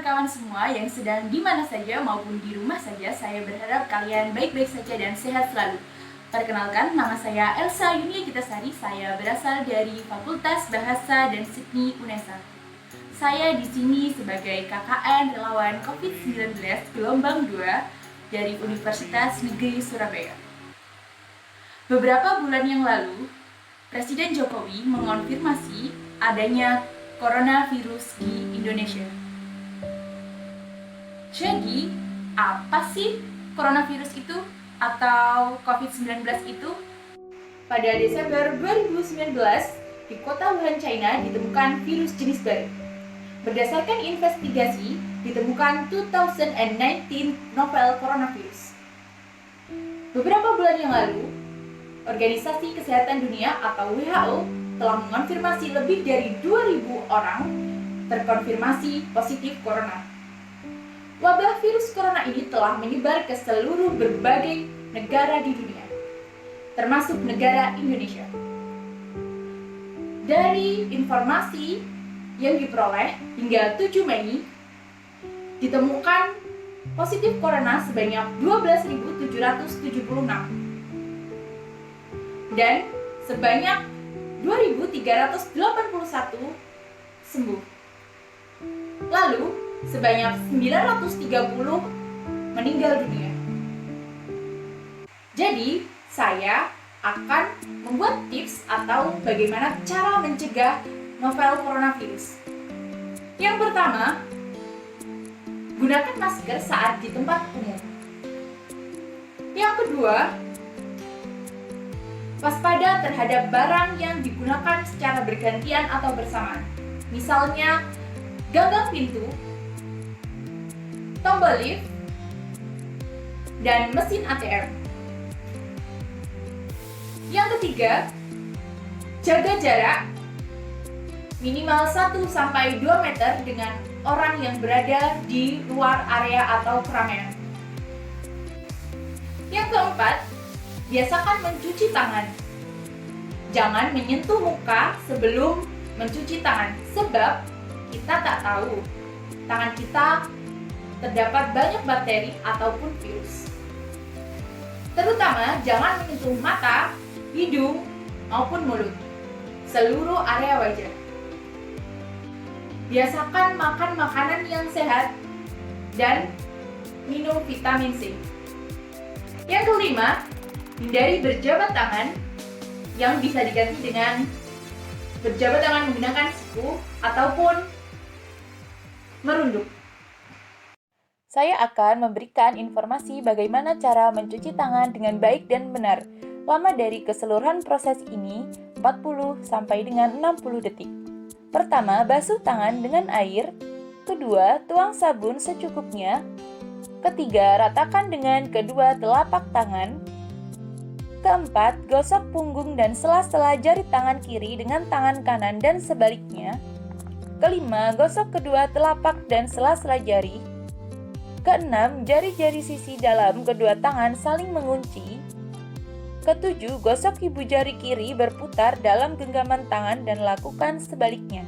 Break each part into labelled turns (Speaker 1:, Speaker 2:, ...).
Speaker 1: kawan-kawan semua yang sedang di mana saja maupun di rumah saja. Saya berharap kalian baik-baik saja dan sehat selalu. Perkenalkan, nama saya Elsa Yunia Gitasari. Saya berasal dari Fakultas Bahasa dan Seni UNESA. Saya di sini sebagai KKN relawan COVID-19 gelombang 2 dari Universitas Negeri Surabaya. Beberapa bulan yang lalu, Presiden Jokowi mengonfirmasi adanya coronavirus di Indonesia. Jadi, apa sih coronavirus itu atau COVID-19 itu? Pada Desember 2019, di kota Wuhan, China ditemukan virus jenis baru. Berdasarkan investigasi, ditemukan 2019 novel coronavirus. Beberapa bulan yang lalu, Organisasi Kesehatan Dunia atau WHO telah mengonfirmasi lebih dari 2.000 orang terkonfirmasi positif corona. Wabah virus corona ini telah menyebar ke seluruh berbagai negara di dunia, termasuk negara Indonesia. Dari informasi yang diperoleh hingga 7 Mei, ditemukan positif corona sebanyak 12.776 dan sebanyak 2.381 sembuh. Lalu, sebanyak 930 meninggal dunia. Jadi, saya akan membuat tips atau bagaimana cara mencegah novel coronavirus. Yang pertama, gunakan masker saat di tempat umum. Yang kedua, waspada terhadap barang yang digunakan secara bergantian atau bersamaan. Misalnya, gagang pintu, tombol lift, dan mesin ATM. Yang ketiga, jaga jarak minimal 1-2 meter dengan orang yang berada di luar area atau keramaian. Yang keempat, biasakan mencuci tangan. Jangan menyentuh muka sebelum mencuci tangan, sebab kita tak tahu tangan kita terdapat banyak bakteri ataupun virus. Terutama jangan menyentuh mata, hidung, maupun mulut, seluruh area wajah. Biasakan makan makanan yang sehat dan minum vitamin C. Yang kelima, hindari berjabat tangan yang bisa diganti dengan berjabat tangan menggunakan siku ataupun merunduk. Saya akan memberikan informasi bagaimana cara mencuci tangan dengan baik dan benar. Lama dari keseluruhan proses ini 40 sampai dengan 60 detik. Pertama, basuh tangan dengan air. Kedua, tuang sabun secukupnya. Ketiga, ratakan dengan kedua telapak tangan. Keempat, gosok punggung dan sela-sela jari tangan kiri dengan tangan kanan dan sebaliknya. Kelima, gosok kedua telapak dan sela-sela jari. Keenam, jari-jari sisi dalam kedua tangan saling mengunci. Ketujuh, gosok ibu jari kiri berputar dalam genggaman tangan dan lakukan sebaliknya.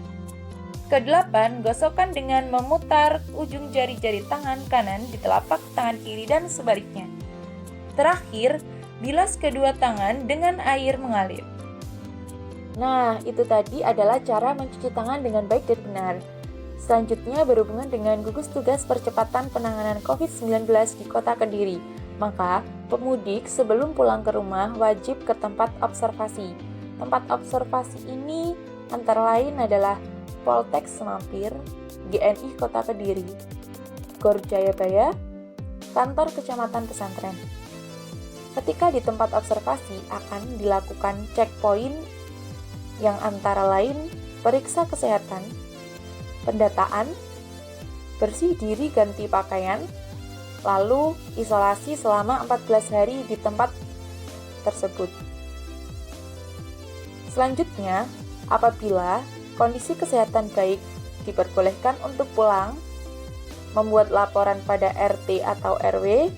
Speaker 1: Kedelapan, gosokkan dengan memutar ujung jari-jari tangan kanan di telapak tangan kiri dan sebaliknya. Terakhir, bilas kedua tangan dengan air mengalir. Nah, itu tadi adalah cara mencuci tangan dengan baik dan benar. Selanjutnya berhubungan dengan gugus tugas percepatan penanganan COVID-19 di Kota Kediri. Maka, pemudik sebelum pulang ke rumah wajib ke tempat observasi. Tempat observasi ini antara lain adalah Poltek Semampir, GNI Kota Kediri, Gor Jayabaya, Kantor Kecamatan Pesantren. Ketika di tempat observasi akan dilakukan checkpoint yang antara lain periksa kesehatan, pendataan, bersih diri ganti pakaian, lalu isolasi selama 14 hari di tempat tersebut. Selanjutnya, apabila kondisi kesehatan baik, diperbolehkan untuk pulang, membuat laporan pada RT atau RW,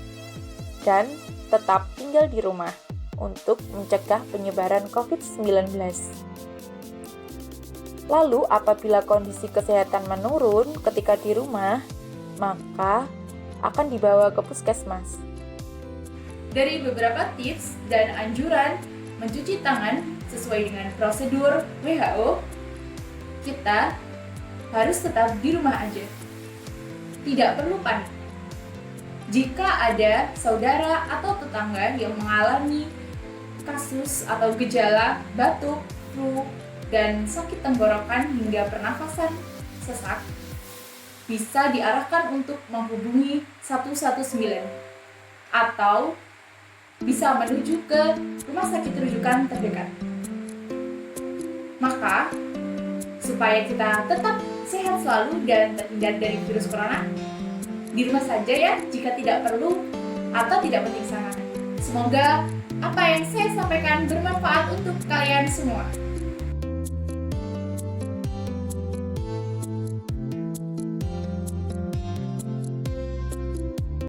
Speaker 1: dan tetap tinggal di rumah untuk mencegah penyebaran COVID-19. Lalu apabila kondisi kesehatan menurun ketika di rumah,
Speaker 2: maka akan dibawa ke puskesmas.
Speaker 1: Dari beberapa tips dan anjuran mencuci tangan sesuai dengan prosedur WHO, kita harus tetap di rumah aja. Tidak perlu panik. Jika ada saudara atau tetangga yang mengalami kasus atau gejala batuk, flu, dan sakit tenggorokan hingga pernafasan sesak, bisa diarahkan untuk menghubungi 119 atau bisa menuju ke rumah sakit rujukan terdekat. Maka, supaya kita tetap sehat selalu dan terhindar dari virus corona, di rumah saja ya jika tidak perlu atau tidak penting sangat. Semoga apa yang saya sampaikan bermanfaat untuk kalian semua.